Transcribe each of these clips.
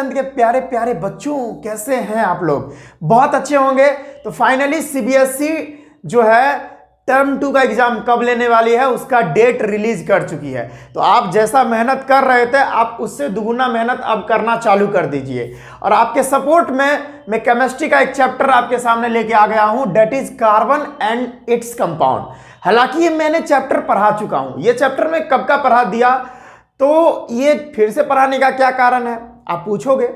चंद के प्यारे प्यारे बच्चों, कैसे हैं आप लोग? बहुत अच्छे होंगे। तो फाइनली सीबीएसई जो है टर्म 2 का एग्जाम कब लेने वाली है उसका डेट रिलीज कर चुकी है। तो आप जैसा मेहनत कर रहे थे आप उससे दुगुना मेहनत अब करना चालू कर दीजिए। और आपके सपोर्ट में मैं केमिस्ट्री का एक चैप्टर आपके सामने लेके आ गया हूं, that is carbon and its compound. हालांकि ये मैंने चैप्टर पढ़ा चुका हूं। ये चैप्टर में कब का पढ़ा दिया, तो ये फिर से पढ़ाने का क्या कारण है आप पूछोगे?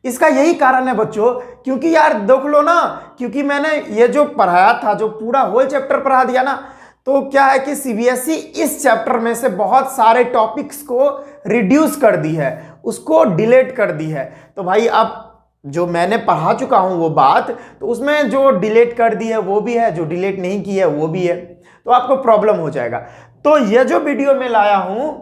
इसका यही कारण है बच्चों, क्योंकि यार देख लो ना, क्योंकि मैंने ये जो पढ़ाया था, जो पूरा होल चैप्टर पढ़ा दिया ना, तो क्या है कि सीबीएसई इस चैप्टर में से बहुत सारे टॉपिक्स को रिड्यूस कर दी है, उसको डिलीट कर दी है। तो भाई अब जो मैंने पढ़ा चुका हूं वो बात, तो उसमें जो डिलीट कर दी है वो भी है, जो डिलीट नहीं की है वो भी है, तो आपको प्रॉब्लम हो जाएगा। तो ये जो वीडियो में लाया हूं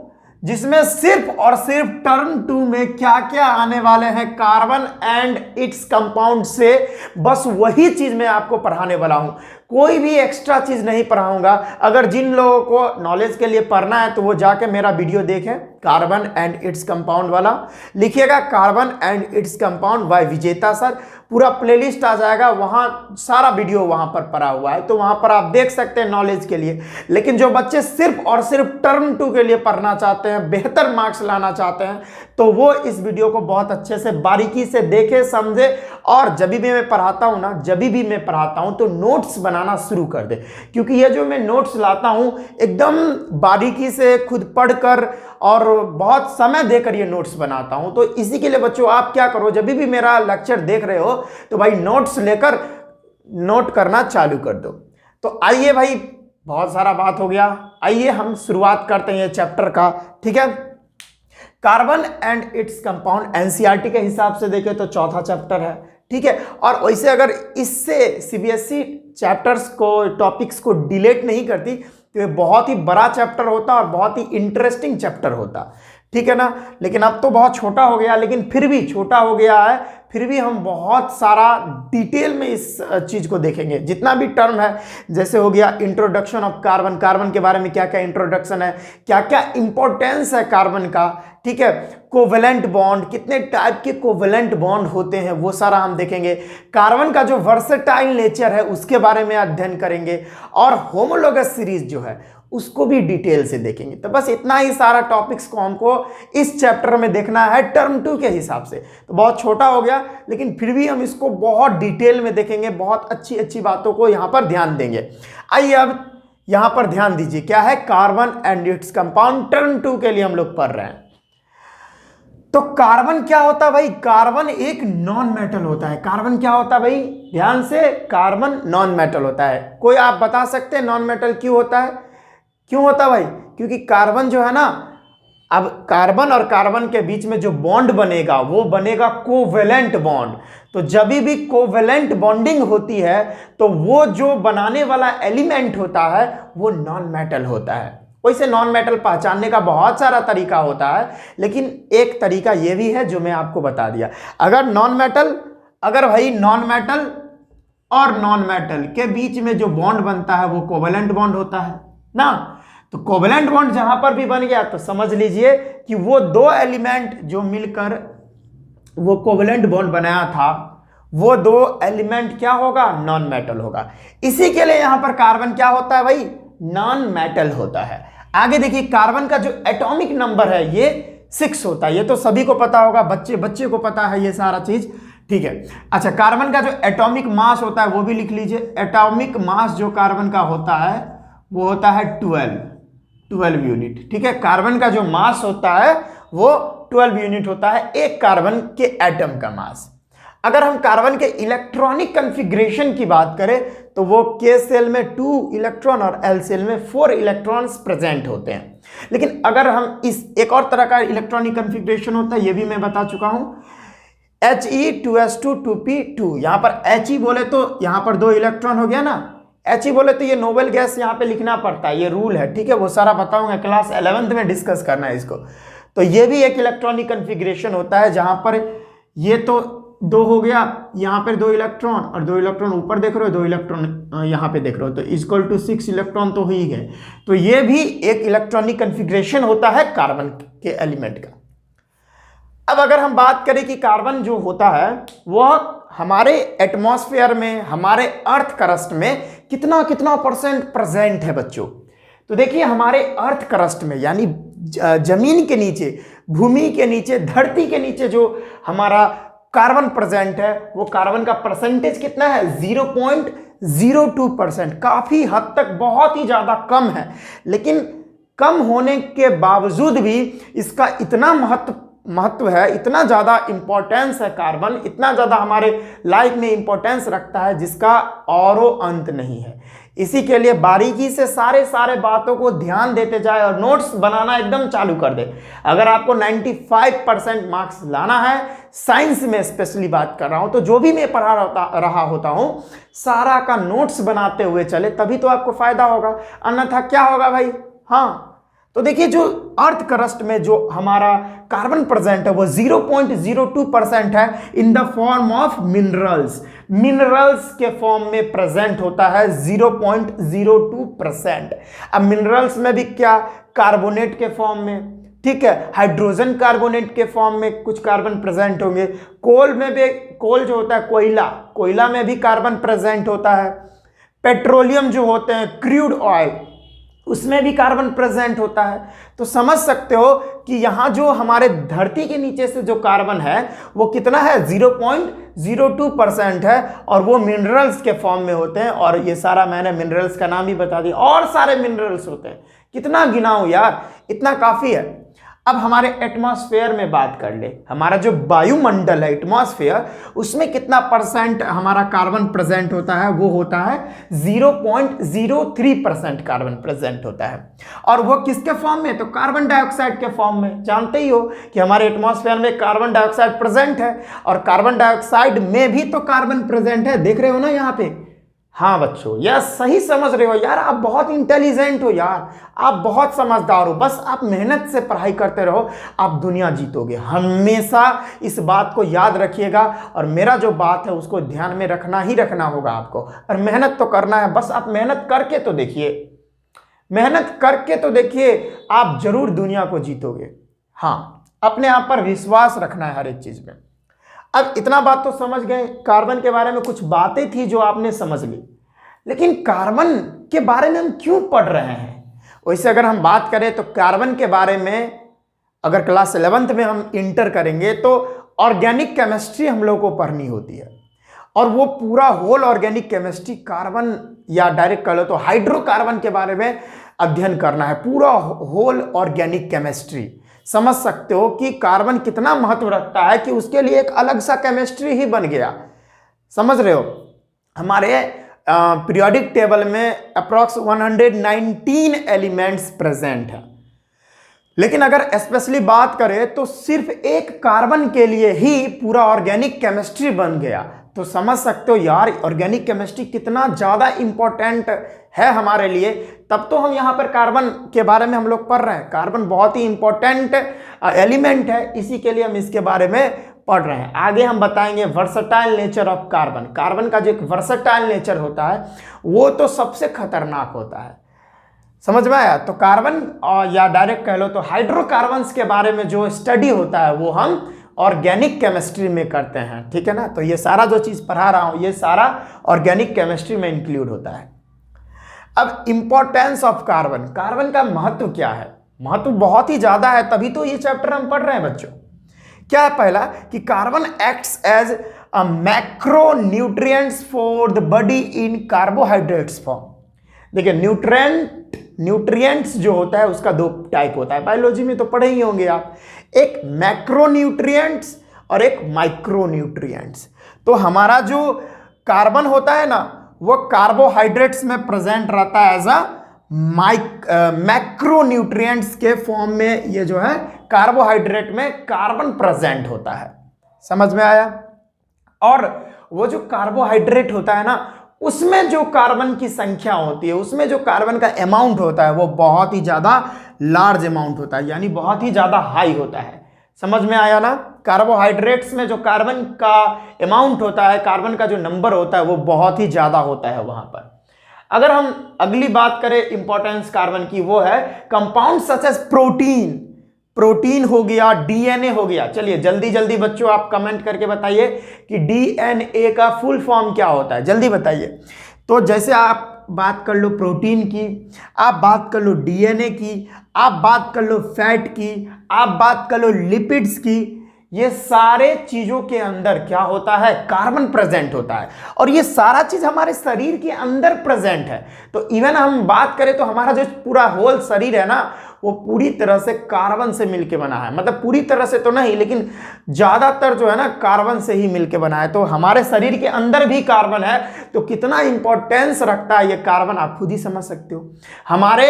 जिसमें सिर्फ और सिर्फ टर्म 2 में क्या क्या आने वाले हैं कार्बन एंड इट्स कंपाउंड से, बस वही चीज मैं आपको पढ़ाने वाला हूं। कोई भी एक्स्ट्रा चीज नहीं पढ़ाऊंगा। अगर जिन लोगों को नॉलेज के लिए पढ़ना है तो वो जाके मेरा वीडियो देखें, कार्बन एंड इट्स कंपाउंड वाला, लिखिएगा carbon and its compound bye विजेता सर, पूरा प्लेलिस्ट आ जाएगा, वहां सारा वीडियो वहां पर पड़ा हुआ है, तो वहां पर आप देख सकते हैं नॉलेज के लिए। लेकिन जो बच्चे सिर्फ और सिर्फ टर्म 2 के लिए पढ़ना चाहते हैं, बेहतर मार्क्स लाना चाहते हैं, तो वो इस वीडियो को बहुत अच्छे से बारीकी से देखे समझे। और जब भी मैं पढ़ाता हूं ना, जब भी मैं पढ़ाता हूं तो नोट्स बनाना शुरू कर दे, क्योंकि ये जो मैं नोट्स लाता हूं एकदम बारीकी से खुद पढ़कर और बहुत समय देकर ये नोट्स बनाता हूं। तो इसी के लिए बच्चों आप क्या करो, जब भी मेरा लेक्चर देख रहे हो तो भाई नोट्स लेकर नोट करना चालू कर दो। तो आइए भाई, बहुत सारा बात हो गया, आइए हम शुरुआत करते हैं चैप्टर का। ठीक है, carbon and its compound NCERT के हिसाब से देखें तो चौथा चैप्टर है। ठीक है, और वैसे अगर इससे सीबीएसई चैप्टर्स को, टॉपिक्स को डिलीट नहीं करती तो ये बहुत ही बड़ा चैप्टर होता और बहुत ही इंटरेस्टिंग चैप्टर होता। ठीक है ना, लेकिन अब तो बहुत छोटा हो गया, लेकिन फिर भी छोटा हो गया है, फिर भी हम बहुत सारा डिटेल में इस चीज को देखेंगे। जितना भी टर्म है, जैसे हो गया इंट्रोडक्शन ऑफ कार्बन, कार्बन के बारे में क्या क्या इंट्रोडक्शन है, क्या क्या इंपॉर्टेंस है कार्बन का। ठीक है, कोवेलेंट बॉन्ड, कितने टाइप के कोवेलेंट बॉन्ड होते हैं वो सारा हम देखेंगे। कार्बन का जो वर्सेटाइल नेचर है उसके बारे में अध्ययन करेंगे, और होमोलोगस सीरीज जो है उसको भी डिटेल से देखेंगे। तो बस इतना ही सारा टॉपिक्स को हमको इस चैप्टर में देखना है टर्म 2 के हिसाब से। तो बहुत छोटा हो गया, लेकिन फिर भी हम इसको बहुत डिटेल में देखेंगे, बहुत अच्छी अच्छी बातों को यहाँ पर ध्यान देंगे। आइए अब यहाँ पर ध्यान दीजिए, क्या है carbon and its compound, term 2 के लिए हम लोग पढ़ रहे हैं। तो कार्बन क्या होता है भाई? कार्बन एक नॉन मेटल होता है। कार्बन क्या होता है भाई? ध्यान से, कार्बन नॉन मेटल होता है। कोई आप बता सकते हैं नॉन मेटल क्यों होता है? क्यों होता भाई? क्योंकि कार्बन जो है ना, अब कार्बन और कार्बन के बीच में जो बॉन्ड बनेगा वो बनेगा कोवेलेंट बॉन्ड। तो जब भी कोवेलेंट बॉन्डिंग होती है तो वो जो बनाने वाला एलिमेंट होता है वो नॉन मेटल होता है। वैसे नॉन मेटल पहचानने का बहुत सारा तरीका होता है, लेकिन एक तरीका ये भी है जो मैं आपको बता दिया। अगर भाई नॉन मेटल और नॉन मेटल के बीच में जो बॉन्ड बनता है वो कोवेलेंट बॉन्ड होता है ना, तो कोवेलेंट बॉन्ड जहां पर भी बन गया तो समझ लीजिए कि वो दो एलिमेंट जो मिलकर वो कोवेलेंट बॉन्ड बनाया था, वो दो एलिमेंट क्या होगा? नॉन मेटल होगा। इसी के लिए यहां पर कार्बन क्या होता है भाई? नॉन मेटल होता है। आगे देखिए, कार्बन का जो एटॉमिक नंबर है ये 6 होता है। ये तो सभी को पता होगा, बच्चे को पता है ये सारा चीज। ठीक है, अच्छा, कार्बन का जो एटॉमिक मास होता है वो भी लिख लीजिए। एटॉमिक मास जो कार्बन का होता है वो होता है 12 यूनिट। ठीक है, कार्बन का जो मास होता है वो 12 यूनिट होता है, एक कार्बन के एटम का मास। अगर हम कार्बन के इलेक्ट्रॉनिक कॉन्फ़िगरेशन की बात करें तो वो K सेल में 2 इलेक्ट्रॉन और L सेल में 4 इलेक्ट्रॉन्स प्रेजेंट होते हैं। लेकिन अगर हम इस एक और तरह का इलेक्ट्रॉनिक कॉन्फ़िगरेशन होता है, ये भी मैं बता चुका हूं, He2s2 2p2। यहां पर He बोले तो यहां पर 2 इलेक्ट्रॉन हो गया ना, He बोले तो ये नोबेल गैस यहाँ पे लिखना पड़ता है, ये रूल है। ठीक है, वो सारा बताऊंगा, क्लास 11th में डिस्कस करना है इसको। तो ये भी एक इलेक्ट्रॉनिक कॉन्फ़िगरेशन होता है जहां पर ये तो 2 हो गया, यहाँ पर 2 इलेक्ट्रॉन और 2 इलेक्ट्रॉन ऊपर देख रहे हो, 2 इलेक्ट्रॉन यहाँ पे देख रहे हो, तो इक्वल टू 6 इलेक्ट्रॉन तो हो ही गए। तो ये भी एक इलेक्ट्रॉनिक कॉन्फ़िगरेशन होता है कार्बन के एलिमेंट का। अब अगर हम बात करें कि कार्बन जो होता है वह हमारे एटमॉस्फेयर में, हमारे अर्थ क्रस्ट में कितना कितना परसेंट प्रेजेंट है बच्चों। तो देखिए हमारे अर्थ क्रस्ट में यानी जमीन के नीचे, भूमि के नीचे, धरती के नीचे जो हमारा कार्बन प्रेजेंट है वो कार्बन का परसेंटेज कितना है 0.02%। काफी हद तक बहुत ही ज्यादा कम है, लेकिन कम होने के बावजूद भी इसका इतना महत्व है, इतना ज़्यादा इंपॉर्टेंस है कार्बन, इतना ज़्यादा हमारे लाइफ में इंपॉर्टेंस रखता है जिसका औरो अंत नहीं है। इसी के लिए बारीकी से सारे बातों को ध्यान देते जाए और नोट्स बनाना एकदम चालू कर दे। अगर आपको 95% मार्क्स लाना है, साइंस में स्पेशली बात कर रहा हूं, तो जो भी मैं पढ़ा रहा होता हूं सारा का नोट्स बनाते हुए चले, तभी तो आपको फायदा होगा, अन्यथा क्या होगा भाई। हाँ, तो देखिए जो अर्थ क्रस्ट में जो हमारा कार्बन प्रेजेंट है वो 0.02% है in the form of minerals. Minerals के फॉर्म में प्रेजेंट होता है 0.02%। अब मिनरल्स में भी क्या, कार्बोनेट के फॉर्म में, ठीक है, हाइड्रोजन कार्बोनेट के फॉर्म में कुछ कार्बन प्रेजेंट होंगे। कोल में भी, कोल जो होता है कोयला में भी कार्बन प्रेजेंट होता है। पेट्रोलियम जो होते हैं, क्रूड ऑयल, उसमें भी कार्बन प्रेजेंट होता है। तो समझ सकते हो कि यहाँ जो हमारे धरती के नीचे से जो कार्बन है वो कितना है 0.02% है, और वो मिनरल्स के फॉर्म में होते हैं। और ये सारा मैंने मिनरल्स का नाम ही बता दिया, और सारे मिनरल्स होते हैं, कितना गिनाऊं यार, इतना काफी है। अब हमारे एटमॉस्फेयर में बात कर ले, हमारा जो वायुमंडल है एटमॉस्फेयर, उसमें कितना परसेंट हमारा कार्बन प्रेजेंट होता है, वो होता है 0.03% कार्बन प्रेजेंट होता है। और वो किसके फॉर्म में, तो कार्बन डाइऑक्साइड के फॉर्म में। जानते ही हो कि हमारे एटमॉस्फेयर में कार्बन डाइऑक्साइड प्रेजेंट है, और कार्बन डाइऑक्साइड में भी तो कार्बन प्रेजेंट है, देख रहे हो ना यहाँ पे। हाँ बच्चों, यह सही समझ रहे हो यार, आप बहुत इंटेलिजेंट हो यार, आप बहुत समझदार हो। बस आप मेहनत से पढ़ाई करते रहो, आप दुनिया जीतोगे। हमेशा इस बात को याद रखिएगा, और मेरा जो बात है उसको ध्यान में रखना ही रखना होगा आपको, और मेहनत तो करना है। बस आप मेहनत करके तो देखिए, मेहनत करके तो देखिए, आप जरूर दुनिया को जीतोगे। हाँ, अपने आप पर विश्वास रखना है हर एक चीज में। अब इतना बात तो समझ गए, कार्बन के बारे में कुछ बातें थी जो आपने समझ ली, लेकिन कार्बन के बारे में हम क्यों पढ़ रहे हैं। वैसे अगर हम बात करें तो कार्बन के बारे में अगर क्लास 11th में हम इंटर करेंगे तो ऑर्गेनिक केमिस्ट्री हम लोग को पढ़नी होती है, और वो पूरा होल ऑर्गेनिक केमिस्ट्री, कार्बन या डायरेक्ट कह लो तो हाइड्रोकार्बन के बारे में अध्ययन करना है, पूरा होल ऑर्गेनिक केमिस्ट्री। समझ सकते हो कि कार्बन कितना महत्व रखता है कि उसके लिए एक अलग सा केमिस्ट्री ही बन गया। समझ रहे हो, हमारे पीरियोडिक टेबल में अप्रॉक्स 119 एलिमेंट्स प्रेजेंट है, लेकिन अगर स्पेशली बात करें तो सिर्फ एक कार्बन के लिए ही पूरा ऑर्गेनिक केमिस्ट्री बन गया। तो समझ सकते हो यार ऑर्गेनिक केमिस्ट्री कितना ज़्यादा इंपॉर्टेंट है हमारे लिए। तब तो हम यहाँ पर कार्बन के बारे में हम लोग पढ़ रहे हैं। कार्बन बहुत ही इंपॉर्टेंट एलिमेंट है, इसी के लिए हम इसके बारे में पढ़ रहे हैं। आगे हम बताएंगे versatile nature of carbon. Carbon का जो एक वर्सटाइल नेचर होता है वो तो सबसे खतरनाक होता है, समझ में आया। तो कार्बन या डायरेक्ट कह लो तो हाइड्रोकार्बन्स के बारे में जो स्टडी होता है वो हम ऑर्गेनिक केमिस्ट्री में करते हैं, ठीक है ना। तो ये सारा जो चीज़ पढ़ा रहा हूँ ये सारा ऑर्गेनिक केमिस्ट्री में इंक्लूड होता है। अब इंपॉर्टेंस ऑफ कार्बन, कार्बन का महत्व क्या है। महत्व बहुत ही ज़्यादा है, तभी तो ये चैप्टर हम पढ़ रहे हैं बच्चों। क्या है पहला कि carbon acts as a macro nutrients for the body in carbohydrates form. देखिए न्यूट्रिएंट्स जो होता है उसका दो टाइप होता है, बायोलॉजी में तो पढ़े ही होंगे आप, एक मैक्रो न्यूट्रिएंट्स और एक माइक्रो न्यूट्रिएंट्स। तो हमारा जो कार्बन होता है ना वो कार्बोहाइड्रेट्स में प्रेजेंट रहता है एज अ मैक्रो न्यूट्रिएंट्स के फॉर्म में। ये जो है कार्बोहाइड्रेट में कार्बन प्रेजेंट होता है, समझ में आया। और वो जो कार्बोहाइड्रेट होता है ना उसमें जो कार्बन की संख्या होती है, उसमें जो कार्बन का अमाउंट होता है वो बहुत ही ज़्यादा लार्ज अमाउंट होता है, यानी बहुत ही ज़्यादा हाई होता है। समझ में आया ना। कार्बोहाइड्रेट्स में जो कार्बन का अमाउंट होता है, कार्बन का जो नंबर होता है वो बहुत ही ज़्यादा होता है वहाँ पर। अगर हम अगली बात करें इंपॉर्टेंस कार्बन की, वो है compound such as protein. Protein हो गया, डीएनए हो गया। चलिए जल्दी जल्दी बच्चों आप कमेंट करके बताइए कि डीएनए का फुल फॉर्म क्या होता है, जल्दी बताइए। तो जैसे आप बात कर लो प्रोटीन की, आप बात कर लो डीएनए की, आप बात कर लो फैट की, आप बात कर लो लिपिड्स की, ये सारे चीजों के अंदर क्या होता है, कार्बन प्रेजेंट होता है। और ये सारा चीज हमारे शरीर के अंदर प्रेजेंट है। तो इवन हम बात करें तो हमारा जो पूरा होल शरीर है ना, वो पूरी तरह से कार्बन से मिलके बना है। मतलब पूरी तरह से तो नहीं, लेकिन ज्यादातर जो है ना कार्बन से ही मिलके बना है। तो हमारे शरीर के अंदर भी कार्बन है। तो कितना इंपॉर्टेंस रखता है ये कार्बन, आप खुद ही समझ सकते हो। हमारा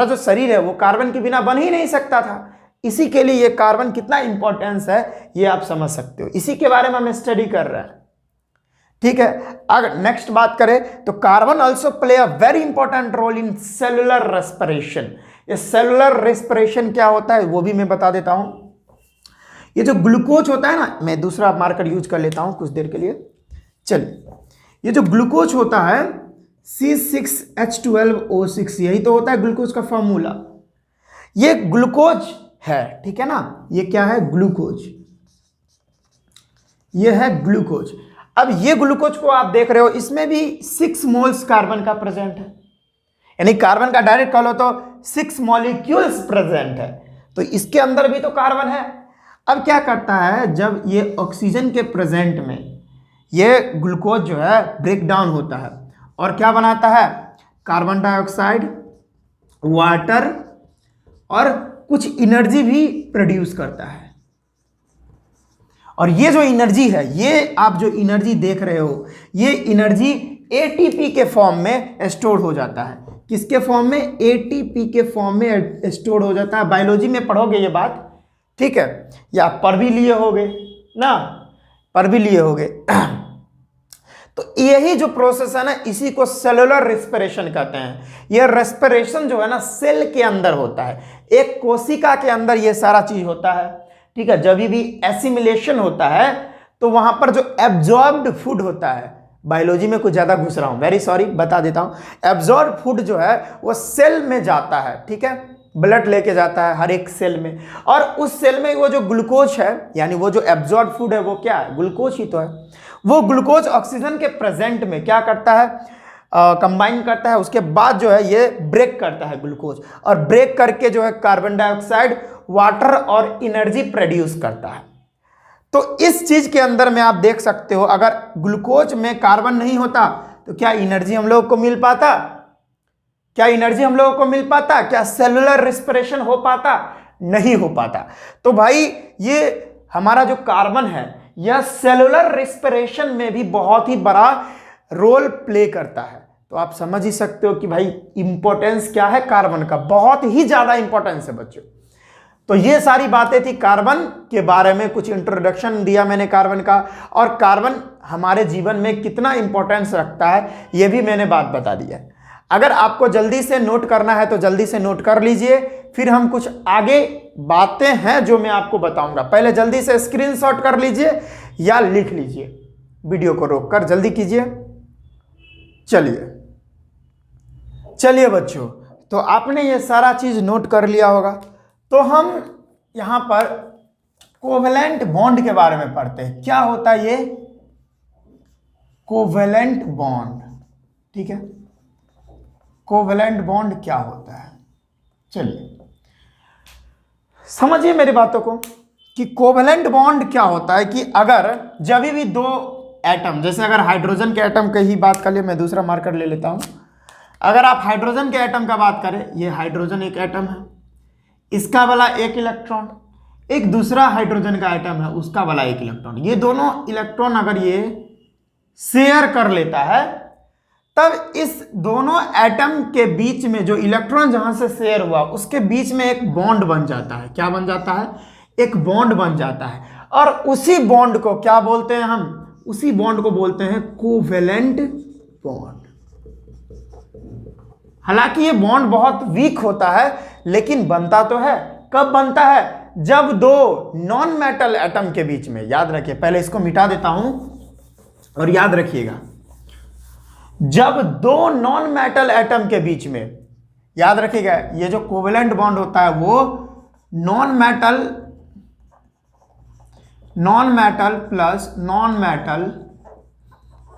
जो शरीर है वो कार्बन के बिना बन ही नहीं सकता था। इसी के लिए ये कार्बन कितना इंपॉर्टेंस है ये आप समझ सकते हो। इसी के बारे में हम स्टडी कर रहे हैं, ठीक है। अगर नेक्स्ट बात करें तो carbon also play a very important role in cellular respiration. ये सेलुलर रेस्पिरेशन क्या होता है वो भी मैं बता देता हूं। ये जो ग्लूकोज होता है ना, मैं दूसरा मार्कर यूज कर लेता हूं कुछ देर के लिए। चलिए, ये जो ग्लूकोज होता है C6H12O6, यही तो होता है ग्लूकोज का फॉर्मूला। ये ग्लूकोज है, ठीक है ना। ये क्या है, ग्लूकोज। ये है ग्लूकोज। अब ये ग्लूकोज को आप देख रहे हो, इसमें भी 6 मोल्स कार्बन का प्रेजेंट है। यानी कार्बन का डायरेक्ट कह लो तो 6 मॉलिक्यूल्स प्रेजेंट है। तो इसके अंदर भी तो कार्बन है। अब क्या करता है, जब ये ऑक्सीजन के प्रेजेंट में ये ग्लूकोज जो है ब्रेक डाउन होता है और क्या बनाता है, कार्बन डाइऑक्साइड, वाटर और कुछ एनर्जी भी प्रोड्यूस करता है। और ये जो एनर्जी है, ये आप जो एनर्जी देख रहे हो, ये एनर्जी एटीपी के फॉर्म में स्टोर हो जाता है। किसके फॉर्म में, एटीपी के फॉर्म में स्टोर हो जाता है। बायोलॉजी में पढ़ोगे ये बात, ठीक है, या पढ़ भी लिए होगे ना, पढ़ भी लिए होगे। तो यही जो प्रोसेस है ना, इसी को सेलुलर रेस्पिरेशन कहते हैं। ये रेस्पिरेशन जो है ना सेल के अंदर होता है, एक कोशिका के अंदर ये सारा चीज होता है, ठीक है। जब भी एसिमिलेशन होता है तो वहां पर जो एब्जॉर्ब्ड फूड होता है, बायोलॉजी में कुछ ज्यादा घुस रहा हूं, वेरी सॉरी, बता देता हूं। एब्जॉर्ब फूड जो है वो सेल में जाता है, ठीक है, ब्लड लेके जाता है हर एक सेल में। और उस सेल में वो जो ग्लूकोज है, यानी वो जो एब्जॉर्ब फूड है वो क्या है, ग्लूकोज ही तो है। वो ग्लूकोज ऑक्सीजन के प्रेजेंट में क्या करता है, कंबाइन करता है। उसके बाद जो है ये ब्रेक करता है ग्लूकोज, और ब्रेक करके जो है कार्बन डाइऑक्साइड, वाटर और एनर्जी प्रोड्यूस करता है। तो इस चीज के अंदर में आप देख सकते हो, अगर ग्लूकोज में कार्बन नहीं होता तो क्या एनर्जी हम लोगों को मिल पाता, क्या एनर्जी हम लोगों को मिल पाता, क्या सेलुलर रेस्पिरेशन हो पाता, नहीं हो पाता। तो भाई ये हमारा जो कार्बन है यह सेलुलर रेस्पिरेशन में भी बहुत ही बड़ा रोल प्ले करता है। तो आप समझ ही सकते हो कि भाई इंपॉर्टेंस क्या है कार्बन का, बहुत ही ज्यादा इंपॉर्टेंस है बच्चों। तो ये सारी बातें थी कार्बन के बारे में, कुछ इंट्रोडक्शन दिया मैंने कार्बन का, और कार्बन हमारे जीवन में कितना इंपॉर्टेंस रखता है ये भी मैंने बात बता दी है। अगर आपको जल्दी से नोट करना है तो जल्दी से नोट कर लीजिए, फिर हम कुछ आगे बातें हैं जो मैं आपको बताऊंगा। पहले जल्दी से स्क्रीनशॉट कर लीजिए या लिख लीजिए, वीडियो को रोककर जल्दी कीजिए। चलिए बच्चों, तो आपने ये सारा चीज नोट कर लिया होगा। तो हम यहां पर कोवेलेंट बॉन्ड के बारे में पढ़ते हैं। क्या होता है ये कोवेलेंट बॉन्ड, ठीक है, कोवेलेंट बॉन्ड क्या होता है, चलिए समझिए मेरी बातों को कि कोवेलेंट बॉन्ड क्या होता है। कि अगर जब भी दो एटम, जैसे अगर हाइड्रोजन के एटम की ही बात कर ले, मैं दूसरा मार्कर ले लेता हूं। अगर आप हाइड्रोजन के एटम का बात करें, ये हाइड्रोजन एक एटम है, इसका वाला एक इलेक्ट्रॉन, एक दूसरा हाइड्रोजन का एटम है उसका वाला एक इलेक्ट्रॉन, ये दोनों इलेक्ट्रॉन अगर ये शेयर कर लेता है, तब इस दोनों एटम के बीच में जो इलेक्ट्रॉन जहां से शेयर हुआ उसके बीच में एक बॉन्ड बन जाता है। क्या बन जाता है, एक बॉन्ड बन जाता है। और उसी बॉन्ड को क्या बोलते हैं हम, उसी बॉन्ड को बोलते हैं कोवेलेंट बॉन्ड। हालांकि ये बॉन्ड बहुत वीक होता है, लेकिन बनता तो है। कब बनता है, जब दो नॉन मेटल एटम के बीच में, याद रखिए, पहले इसको मिटा देता हूं और याद रखिएगा, जब दो नॉन मेटल एटम के बीच में, याद रखिएगा, ये जो कोवेलेंट बॉन्ड होता है वो non metal plus non metal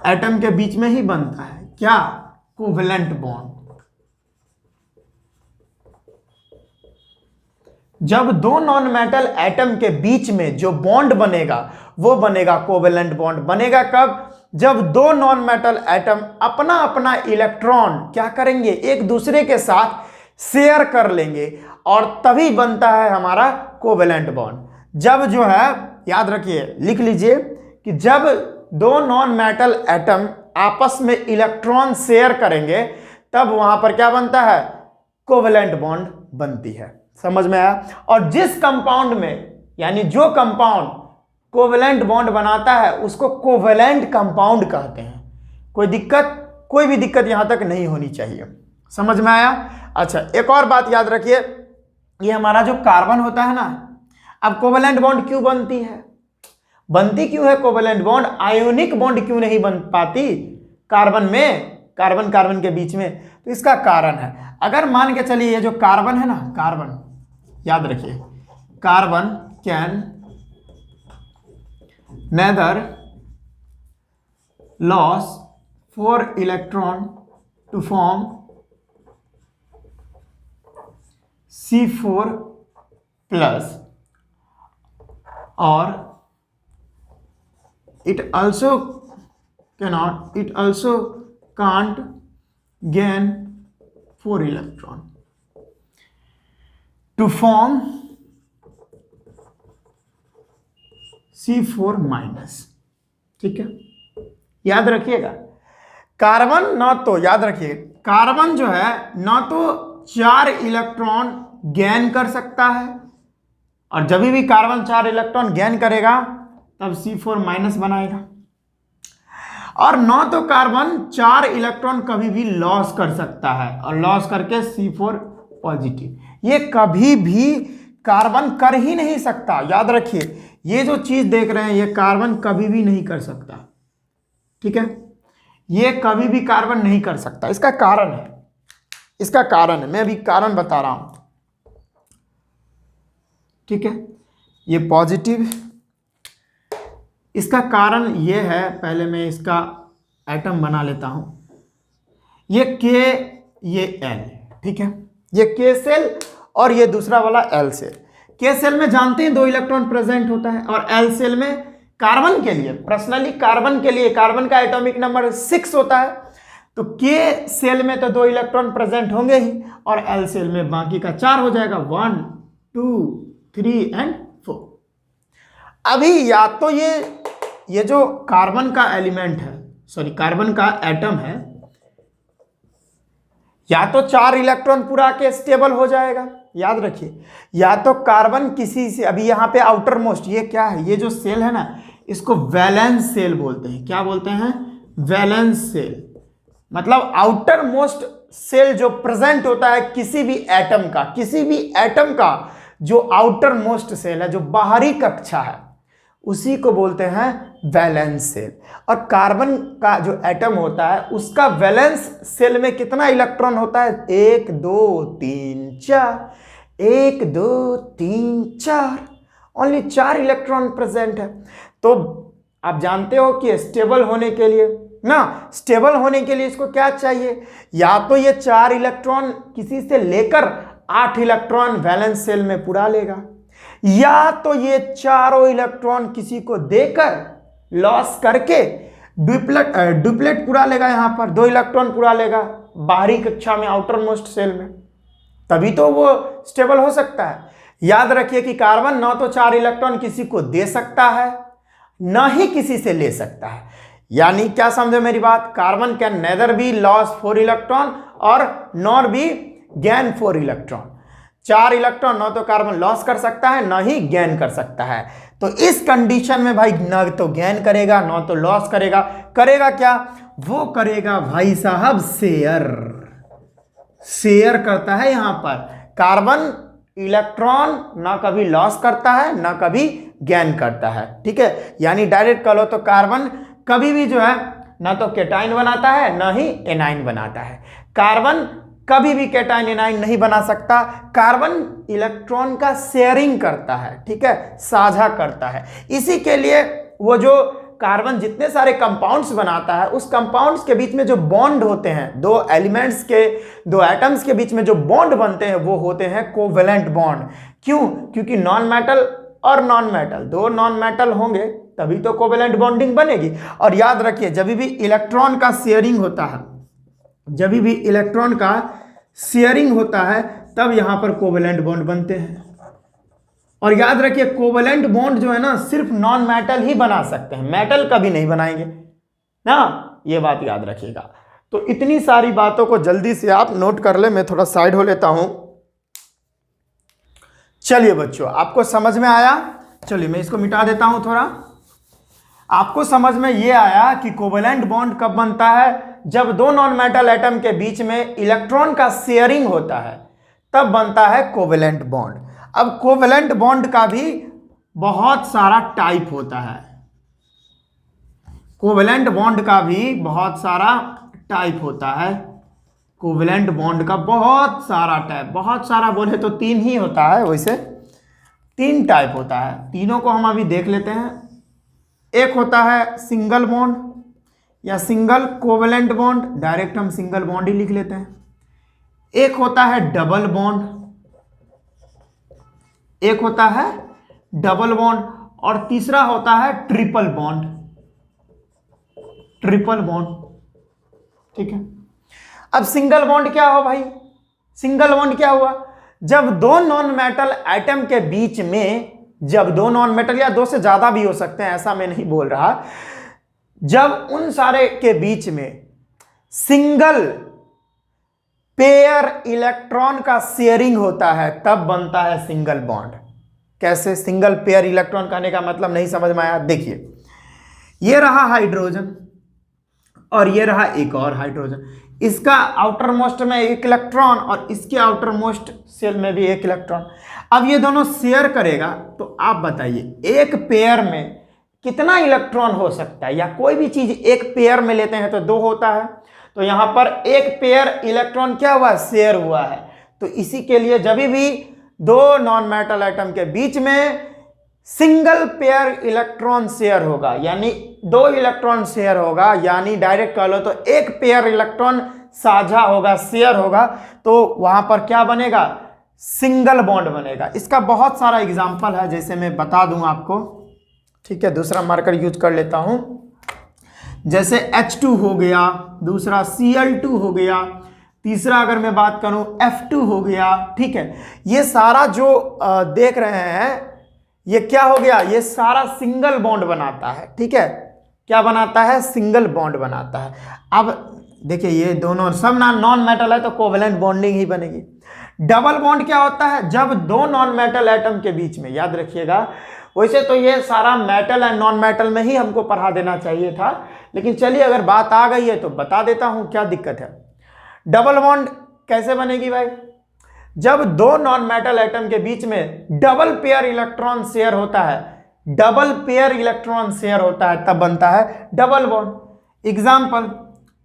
atom के बीच में ही बनता है क्या, कोवेलेंट बॉन्ड। जब दो नॉन मेटल एटम के बीच में जो बॉन्ड बनेगा वो बनेगा कोवेलेंट बॉन्ड। बनेगा कब, जब दो नॉन मेटल एटम अपना अपना इलेक्ट्रॉन क्या करेंगे, एक दूसरे के साथ शेयर कर लेंगे, और तभी बनता है हमारा कोवेलेंट बॉन्ड। जब जो है, याद रखिए, लिख लीजिए कि जब दो नॉन मेटल एटम आपस में इलेक्ट्रॉन शेयर करेंगे तब वहां पर क्या बनता है, कोवेलेंट बॉन्ड बनती है। समझ में आया। और जिस कंपाउंड में, यानी जो कंपाउंड कोवेलेंट बॉन्ड बनाता है उसको कोवेलेंट कंपाउंड कहते हैं। कोई भी दिक्कत यहां तक नहीं होनी चाहिए। समझ में आया। अच्छा, एक और बात याद रखिए, ये हमारा जो कार्बन होता है ना, अब कोवेलेंट बॉन्ड क्यों बनती है, बनती क्यों है कोवेलेंट बॉन्ड, आयोनिक बॉन्ड क्यों नहीं बन पाती कार्बन में, कार्बन के बीच में, तो इसका कारण है। अगर मान के चलिए ये जो कार्बन है ना, कार्बन याद रखिए, carbon can neither lose 4 electron to form C4 plus, और it also can't gain 4 electron to form C4 minus. ठीक है, याद रखिएगा, कार्बन ना तो, याद रखिए, कार्बन जो है ना तो 4 इलेक्ट्रॉन गेन कर सकता है, और जब भी कार्बन 4 इलेक्ट्रॉन गेन करेगा तब C4 माइनस बनाएगा, और ना तो कार्बन 4 इलेक्ट्रॉन कभी भी लॉस कर सकता है, और लॉस करके C4 पॉजिटिव, ये कभी भी कार्बन कर ही नहीं सकता। याद रखिए, ये जो चीज देख रहे हैं ये कार्बन कभी भी नहीं कर सकता। ठीक है, ये कभी भी कार्बन नहीं कर सकता। इसका कारण है, मैं अभी कारण बता रहा हूं। ठीक है, ये पॉजिटिव, इसका कारण ये है, पहले मैं इसका एटम बना लेता हूं, ये K, ये L। ठीक है, ये K सेल और ये दूसरा वाला L सेल। K सेल में जानते हैं 2 इलेक्ट्रॉन प्रेजेंट होता है, और L सेल में कार्बन के लिए, पर्सनली कार्बन के लिए, कार्बन का एटॉमिक नंबर 6 होता है, तो K सेल में तो 2 इलेक्ट्रॉन प्रेजेंट होंगे ही, और L सेल में बाकी का 4 हो जाएगा, 1 2 3 एंड 4। अभी या तो ये जो कार्बन का एलिमेंट है, सॉरी कार्बन का एटम है, या तो 4 इलेक्ट्रॉन पूरा के स्टेबल हो जाएगा, याद रखिए, या तो कार्बन किसी से, अभी यहां पे आउटर मोस्ट, ये क्या है, ये जो सेल है ना, इसको वैलेंस सेल बोलते हैं। क्या बोलते हैं, वैलेंस सेल, मतलब आउटर मोस्ट सेल जो प्रेजेंट होता है किसी भी एटम का जो आउटर मोस्ट सेल है, जो बाहरी कक्षा है, उसी को बोलते हैं वैलेंस सेल। और कार्बन का जो एटम होता है उसका वैलेंस सेल में कितना इलेक्ट्रॉन होता है, 1 2 3 4, 1 2 3 4, ओनली 4 इलेक्ट्रॉन प्रेजेंट है। तो आप जानते हो कि स्टेबल होने के लिए स्टेबल होने के लिए इसको क्या चाहिए, या तो ये 4 इलेक्ट्रॉन किसी से लेकर 8 इलेक्ट्रॉन वैलेंस सेल में पुरा लेगा, या तो ये चारों इलेक्ट्रॉन किसी को देकर लॉस करके डुप्लेट पुरा लेगा, यहां पर 2 इलेक्ट्रॉन पुरा लेगा बाहरी कक्षा में, आउटर मोस्ट सेल में, तभी तो वो स्टेबल हो सकता है। याद रखिए कि कार्बन ना तो 4 इलेक्ट्रॉन किसी को दे सकता है, ना ही किसी से ले सकता है। यानी क्या समझे मेरी बात, carbon can neither be loss 4 electron और nor be gain 4 electron. 4 electron ना तो कार्बन लॉस कर सकता है, ना ही गेन कर सकता है। तो इस कंडीशन में भाई ना तो गेन करेगा ना तो लॉस करेगा, करेगा क्या, वो करेगा भाई साहब शेयर करता है। यहां पर कार्बन इलेक्ट्रॉन ना कभी लॉस करता है ना कभी गेन करता है। ठीक है, यानी डायरेक्ट कह लो तो कार्बन कभी भी जो है ना तो केटाइन बनाता है ना ही एनाइन बनाता है। कार्बन कभी भी कैटायन एनाइन नहीं बना सकता। कार्बन इलेक्ट्रॉन का शेयरिंग करता है, ठीक है, साझा करता है। इसी के लिए वो जो कार्बन जितने सारे कंपाउंड्स बनाता है, उस कंपाउंड्स के बीच में जो बॉन्ड होते हैं, दो एलिमेंट्स के, दो एटम्स के बीच में जो बॉन्ड बनते हैं वो होते हैं कोवेलेंट बॉन्ड। क्यों? क्योंकि नॉन मेटल और नॉन मेटल, दो नॉन मेटल होंगे तभी तो कोवेलेंट बॉन्डिंग बनेगी। और याद रखिए, जब भी इलेक्ट्रॉन का शेयरिंग होता है, जब भी इलेक्ट्रॉन का शेयरिंग होता है, तब यहां पर कोवेलेंट बॉन्ड बनते हैं। और याद रखिए, कोवेलेंट बॉन्ड जो है ना, सिर्फ नॉन मेटल ही बना सकते हैं, मेटल कभी नहीं बनाएंगे ना, ये बात याद रखिएगा। तो इतनी सारी बातों को जल्दी से आप नोट कर ले, मैं थोड़ा साइड हो लेता हूं। चलिए बच्चों, आपको समझ में आया? चलिए मैं इसको मिटा देता हूं थोड़ा। आपको समझ में ये आया कि कोवेलेंट बॉन्ड कब बनता है? जब दो नॉन मेटल एटम के बीच में इलेक्ट्रॉन का शेयरिंग होता है, तब बनता है कोवेलेंट बॉन्ड। अब कोवेलेंट बॉन्ड का भी बहुत सारा टाइप होता है, कोवेलेंट बॉन्ड का भी बहुत सारा टाइप होता है। कोवेलेंट बॉन्ड का बहुत सारा टाइप, बहुत सारा बोले तो 3 ही होता है, वैसे 3 टाइप होता है। तीनों को हम अभी देख लेते हैं। एक होता है सिंगल बॉन्ड या सिंगल कोवेलेंट बॉन्ड, डायरेक्ट हम सिंगल बॉन्ड ही लिख लेते हैं। एक होता है डबल बॉन्ड, एक होता है डबल बॉन्ड, और तीसरा होता है ट्रिपल बॉन्ड, ट्रिपल बॉन्ड, ठीक है। अब सिंगल बॉन्ड क्या हो भाई? सिंगल बॉन्ड क्या हुआ? जब दो नॉन मेटल एटम के बीच में, जब दो नॉन मेटल या दो से ज्यादा भी हो सकते हैं, ऐसा मैं नहीं बोल रहा, जब उन सारे के बीच में सिंगल पेयर इलेक्ट्रॉन का शेयरिंग होता है, तब बनता है सिंगल बॉन्ड। कैसे? सिंगल पेयर इलेक्ट्रॉन कहने का मतलब नहीं समझ में आया? देखिए, ये रहा हाइड्रोजन और ये रहा एक और हाइड्रोजन, इसका आउटर मोस्ट में एक इलेक्ट्रॉन और इसके आउटर मोस्ट शेल में भी एक इलेक्ट्रॉन। अब ये दोनों शेयर करेगा, तो आप बताइए एक पेयर में कितना इलेक्ट्रॉन हो सकता है? या कोई भी चीज एक पेयर में लेते हैं तो 2 होता है, तो यहां पर एक पेयर इलेक्ट्रॉन क्या हुआ? शेयर हुआ है। तो इसी के लिए जब भी दो नॉन मेटल एटम के बीच में सिंगल पेयर इलेक्ट्रॉन शेयर होगा, यानी 2 इलेक्ट्रॉन शेयर होगा, यानी डायरेक्ट कह लो तो एक पेयर इलेक्ट्रॉन साझा होगा, शेयर होगा, तो वहां पर क्या बनेगा? सिंगल बॉन्ड बनेगा। इसका बहुत सारा एग्जाम्पल है, जैसे मैं बता दूं आपको, ठीक है। दूसरा मार्कर यूज कर लेता हूं, जैसे H2 हो गया, दूसरा Cl2 हो गया, तीसरा अगर मैं बात करूं F2 हो गया, ठीक है। ये सारा जो देख रहे हैं, ये क्या हो गया? ये सारा सिंगल बॉन्ड बनाता है, ठीक है। क्या बनाता है? सिंगल बॉन्ड बनाता है। अब देखिए, ये दोनों सब नॉन मेटल है तो कोवेलेंट बॉन्डिंग ही बनेगी। डबल बॉन्ड क्या होता है? जब दो नॉन मेटल एटम के बीच में, याद रखिएगा, वैसे तो ये सारा मेटल एंड नॉन मेटल में ही हमको पढ़ा देना चाहिए था, लेकिन चलिए अगर बात आ गई है तो बता देता हूं, क्या दिक्कत है। डबल बॉन्ड कैसे बनेगी भाई? जब दो नॉन मेटल एटम के बीच में डबल पेयर इलेक्ट्रॉन शेयर होता है, डबल पेयर इलेक्ट्रॉन शेयर होता है, तब बनता है डबल बॉन्ड।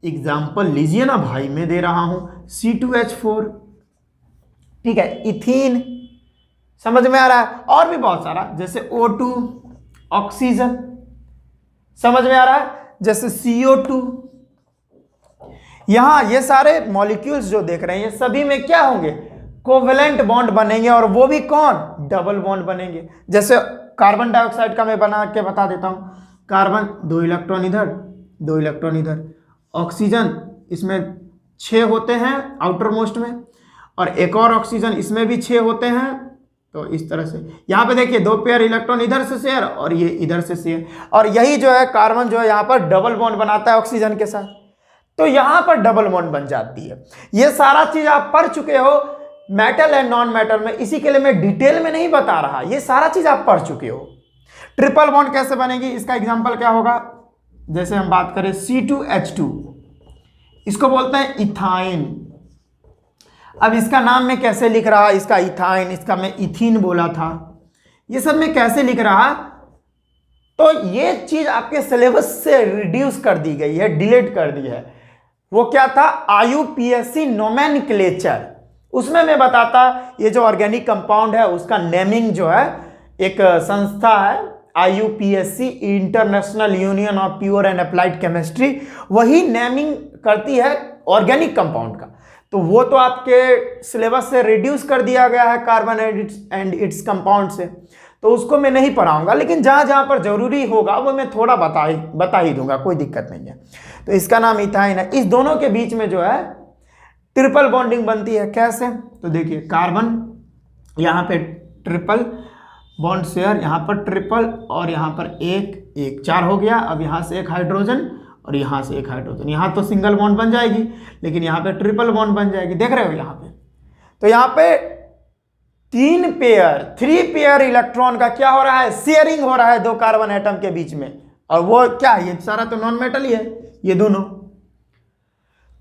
एग्जाम्पल लीजिए ना भाई, मैं दे रहा हूं C2H4, ठीक है, इथीन, समझ में आ रहा है? और भी बहुत सारा, जैसे O2 ऑक्सीजन, समझ में आ रहा है? जैसे CO2। यहां ये सारे मॉलिक्यूल्स जो देख रहे हैं, ये सभी में क्या होंगे? कोवेलेंट बॉन्ड बनेंगे, और वो भी कौन? डबल बॉन्ड बनेंगे। जैसे कार्बन डाइऑक्साइड का मैं बना के बता देता हूं, कार्बन 2 इलेक्ट्रॉन इधर, 2 इलेक्ट्रॉन इधर। ऑक्सीजन इसमें 6 होते हैं आउटर मोस्ट में, और एक और ऑक्सीजन इसमें भी 6 होते हैं। तो इस तरह से यहाँ पे देखिए 2 पेयर इलेक्ट्रॉन इधर से शेयर और ये इधर से शेयर, और यही जो है कार्बन जो है यहाँ पर डबल बॉन्ड बनाता है ऑक्सीजन के साथ, तो यहाँ पर डबल बॉन्ड बन जाती है। ये सारा चीज आप पढ़ चुके हो मेटल एंड नॉन मेटल में, इसी के लिए मैं डिटेल में नहीं बता रहा, ये सारा चीज आप पढ़ चुके हो। ट्रिपल बॉन्ड कैसे बनेगी, इसका एग्जांपल क्या होगा? जैसे हम बात करें C2H2, इसको बोलते हैं इथाइन। अब इसका नाम मैं कैसे लिख रहा? इसका इथाइन, इसका मैं इथीन बोला था, ये सब मैं कैसे लिख रहा? तो ये चीज आपके सिलेबस से रिड्यूस कर दी गई है, डिलीट कर दी है। वो क्या था, IUPAC नोमेनक्लेचर। उसमें मैं बताता ये जो ऑर्गेनिक कंपाउंड है उसका नेमिंग जो है, एक संस्था है IUPAC, international union of pure and applied chemistry, वही नेमिंग करती है ऑर्गेनिक कंपाउंड का। तो वो तो आपके सिलेबस से रिड्यूस कर दिया गया है कार्बन एंड इट्स कंपाउंड से, तो उसको मैं नहीं पढ़ाऊंगा, लेकिन जहां जहां पर जरूरी होगा वो मैं थोड़ा बता ही दूंगा, कोई दिक्कत नहीं है। तो इसका नाम इथाइन है। इस दोनों के बीच में जो है ट्रिपल बॉन्डिंग बनती है। कैसे, तो देखिए कार्बन यहाँ पे ट्रिपल बॉन्ड शेयर, यहाँ पर ट्रिपल और यहाँ पर एक एक, 4 हो गया। अब यहाँ से एक हाइड्रोजन और यहाँ से एक हाइड्रोजन, यहाँ तो सिंगल बॉन्ड बन जाएगी, लेकिन यहाँ पे ट्रिपल बॉन्ड बन जाएगी। देख रहे हो यहाँ पे, तो यहाँ पे 3 पेयर इलेक्ट्रॉन का क्या हो रहा है, शेयरिंग हो रहा है 2 कार्बन एटम के बीच में। और वो क्या, ये सारा तो नॉन मेटल ही है ये दोनों।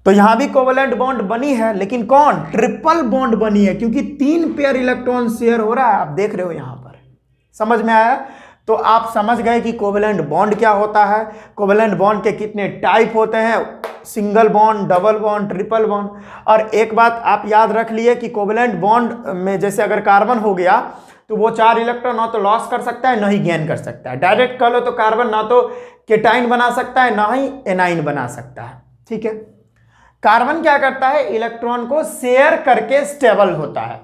तो यहां भी कोवेलेंट बॉन्ड बनी है, लेकिन कौन, ट्रिपल बॉन्ड बनी है, क्योंकि 3 पेयर इलेक्ट्रॉन शेयर हो रहा है। आप देख रहे हो यहां पर, समझ में आया? तो आप समझ गए कि कोवेलेंट बॉन्ड क्या होता है, कोवेलेंट बॉन्ड के कितने टाइप होते हैं, single bond, double bond, triple bond. और एक बात आप याद रख लिए कि कोवेलेंट बॉन्ड में जैसे अगर कार्बन हो गया तो वो 4 इलेक्ट्रॉन ना तो लॉस कर सकता है ना ही गेन कर सकता है। डायरेक्ट कह लो तो कार्बन ना तो केटाइन बना सकता है ना ही एनाइन बना सकता है। ठीक है, कार्बन क्या करता है, इलेक्ट्रॉन को शेयर करके स्टेबल होता है।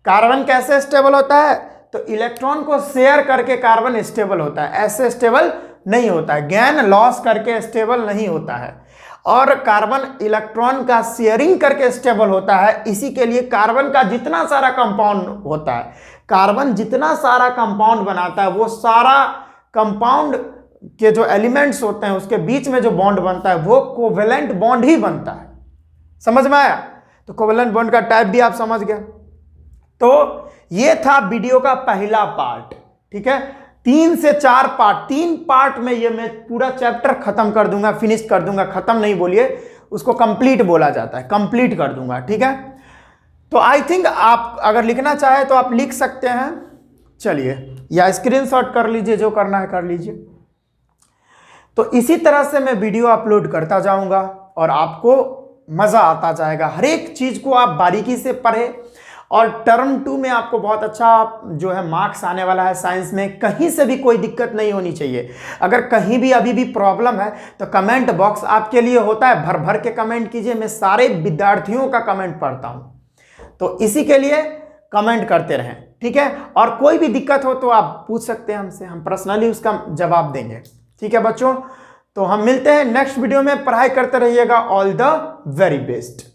कार्बन कैसे स्टेबल होता है, तो इलेक्ट्रॉन को शेयर करके कार्बन स्टेबल होता है, ऐसे स्टेबल नहीं होता है, गेन लॉस करके स्टेबल नहीं होता है। और कार्बन इलेक्ट्रॉन का शेयरिंग करके स्टेबल होता है। इसी के लिए कार्बन का जितना सारा कंपाउंड होता है, कार्बन जितना सारा कंपाउंड बनाता है, वो सारा कंपाउंड के जो एलिमेंट्स होते हैं उसके बीच में जो बॉन्ड बनता है वो कोवेलेंट बॉन्ड ही बनता है। समझ में आया? तो कोवेलेंट बॉन्ड का टाइप भी आप समझ गए। तो ये था वीडियो का पहला पार्ट। ठीक है, 3 से 4 पार्ट, 3 पार्ट में ये मैं पूरा चैप्टर खत्म कर दूंगा, फिनिश कर दूंगा। खत्म नहीं बोलिए, उसको कंप्लीट बोला जाता है, कंप्लीट कर दूंगा। ठीक है, तो आई थिंक आप अगर लिखना चाहे तो आप लिख सकते हैं। चलिए, या स्क्रीनशॉट कर लीजिए, जो करना है कर लीजिए। तो इसी तरह से मैं वीडियो अपलोड करता जाऊंगा और आपको मजा आता जाएगा। हर एक चीज को आप बारीकी से पढ़े, और टर्म 2 में आपको बहुत अच्छा जो है मार्क्स आने वाला है साइंस में। कहीं से भी कोई दिक्कत नहीं होनी चाहिए। अगर कहीं भी अभी भी प्रॉब्लम है तो कमेंट बॉक्स आपके लिए होता है, भर भर के कमेंट कीजिए। मैं सारे विद्यार्थियों का कमेंट पढ़ता हूं, तो इसी के लिए कमेंट करते रहें। ठीक है, और कोई भी दिक्कत हो तो आप पूछ सकते हैं हमसे, हम पर्सनली उसका जवाब देंगे। ठीक है बच्चों, तो हम मिलते हैं नेक्स्ट वीडियो में। पढ़ाई करते रहिएगा। All the very best.